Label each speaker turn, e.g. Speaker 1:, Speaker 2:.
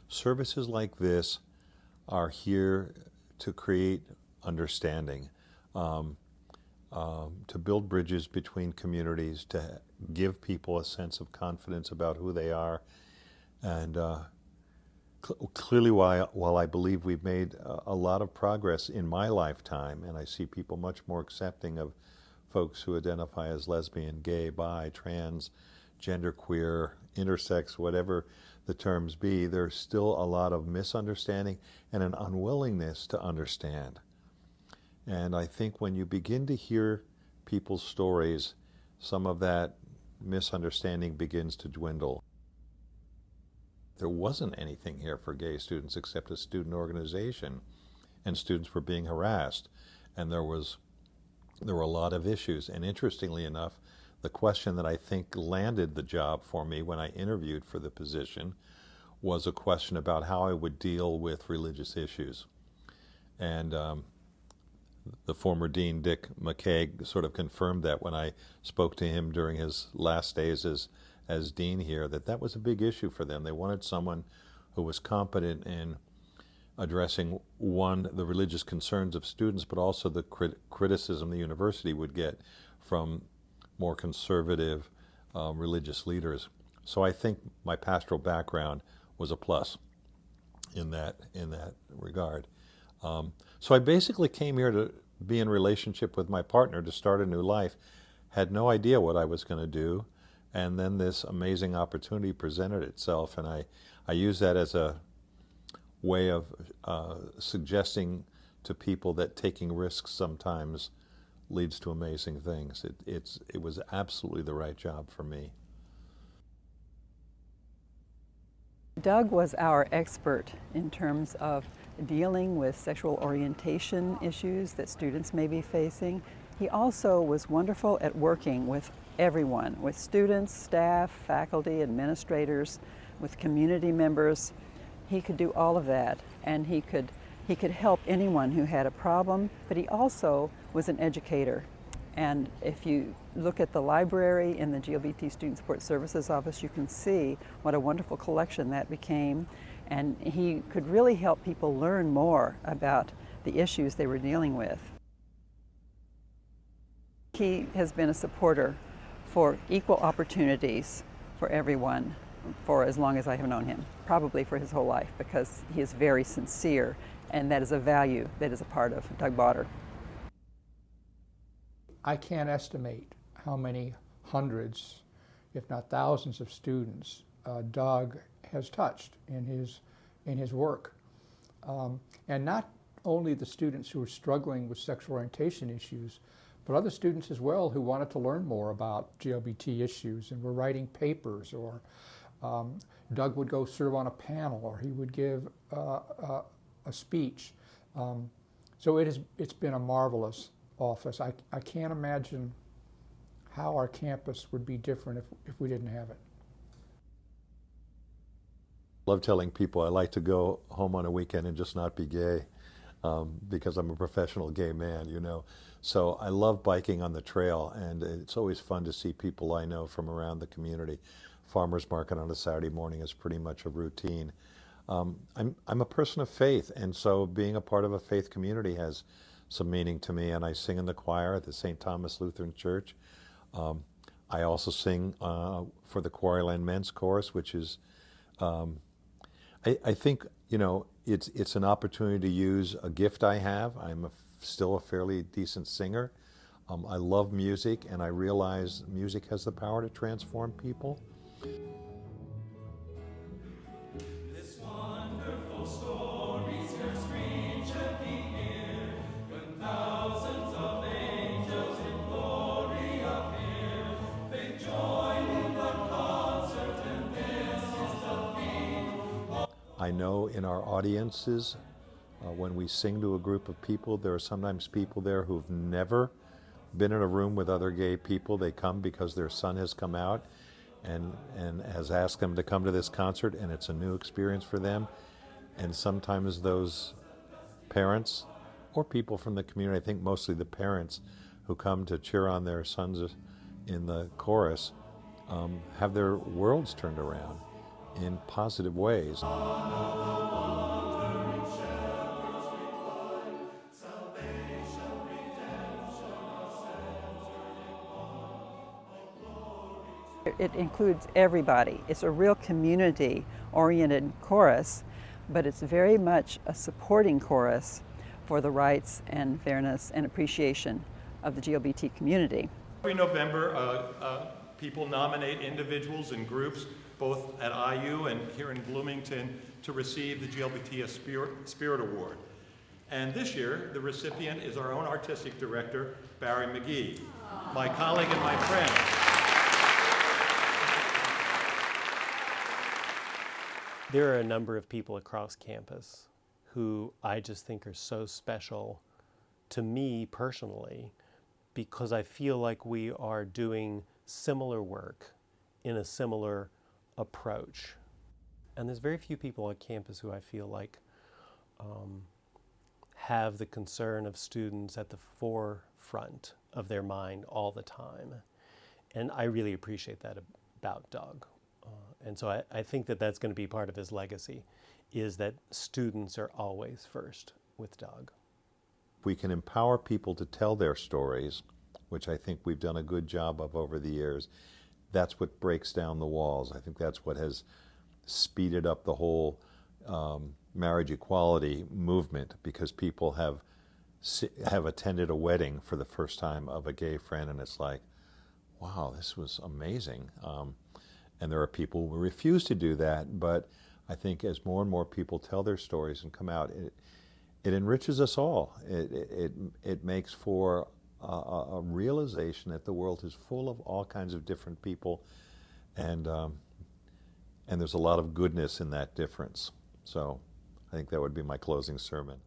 Speaker 1: services like this are here to create understanding, to build bridges between communities, to give people a sense of confidence about who they are. And clearly, while I believe we've made a lot of progress in my lifetime, and I see people much more accepting of folks who identify as lesbian, gay, bi, trans, genderqueer, intersex, whatever the terms be, there's still a lot of misunderstanding and an unwillingness to understand. And I think when you begin to hear people's stories, some of that misunderstanding begins to dwindle. There wasn't anything here for gay students except a student organization, and students were being harassed, and there were a lot of issues. And interestingly enough, the question that I think landed the job for me when I interviewed for the position was a question about how I would deal with religious issues. And the former dean, Dick McKay, sort of confirmed that when I spoke to him during his last days as dean here, that was a big issue for them. They wanted someone who was competent in addressing, one, the religious concerns of students, but also the criticism the university would get from more conservative religious leaders. So I think my pastoral background was a plus in that regard. So I basically came here to be in relationship with my partner to start a new life. Had no idea what I was going to do, and then this amazing opportunity presented itself, and I use that as a way of suggesting to people that taking risks sometimes leads to amazing things. It was absolutely the right job for me.
Speaker 2: Doug was our expert in terms of dealing with sexual orientation issues that students may be facing. He also was wonderful at working with everyone, with students, staff, faculty, administrators, with community members. He could do all of that, and he could help anyone who had a problem, but he also was an educator. And if you look at the library in the GLBT Student Support Services Office, you can see what a wonderful collection that became. And he could really help people learn more about the issues they were dealing with. He has been a supporter for equal opportunities for everyone for as long as I have known him, probably for his whole life, because he is very sincere, and that is a value that is a part of Doug Bauder.
Speaker 3: I can't estimate how many hundreds, if not thousands of students Doug has touched in his work. And not only the students who are struggling with sexual orientation issues, but other students as well who wanted to learn more about GLBT issues and were writing papers, or Doug would go serve on a panel, or he would give a speech. So it's been a marvelous office. I can't imagine how our campus would be different if we didn't have it.
Speaker 1: Love telling people I like to go home on a weekend and just not be gay, because I'm a professional gay man, you know. So I love biking on the trail, and it's always fun to see people I know from around the community. Farmers market on a Saturday morning is pretty much a routine. I'm a person of faith, and so being a part of a faith community has some meaning to me, and I sing in the choir at the St. Thomas Lutheran Church. I also sing for the Quarryland Men's Chorus, which is, I think, you know, it's an opportunity to use a gift I have. I'm still a fairly decent singer. I love music, and I realize music has the power to transform people. I know in our audiences, when we sing to a group of people, there are sometimes people there who've never been in a room with other gay people. They come because their son has come out and has asked them to come to this concert, and it's a new experience for them. And sometimes those parents or people from the community, I think mostly the parents who come to cheer on their sons in the chorus, have their worlds turned around. in positive ways.
Speaker 2: It includes everybody. It's a real community-oriented chorus, but it's very much a supporting chorus for the rights and fairness and appreciation of the GLBT community.
Speaker 4: Every November, people nominate individuals and groups, both at IU and here in Bloomington, to receive the GLBT Spirit Award. And this year, the recipient is our own artistic director, Barry McGee, my colleague and my friend.
Speaker 5: There are a number of people across campus who I just think are so special to me personally, because I feel like we are doing similar work in a similar approach. And there's very few people on campus who I feel like have the concern of students at the forefront of their mind all the time. And I really appreciate that about Doug. And so I think that that's going to be part of his legacy, is that students are always first with Doug.
Speaker 1: We can empower people to tell their stories, which I think we've done a good job of over the years. That's what breaks down the walls. I think that's what has speeded up the whole marriage equality movement, because people have attended a wedding for the first time of a gay friend, and it's like, wow, this was amazing. And there are people who refuse to do that, but I think as more and more people tell their stories and come out, it enriches us all. It makes for a realization that the world is full of all kinds of different people, and there's a lot of goodness in that difference. So I think that would be my closing sermon.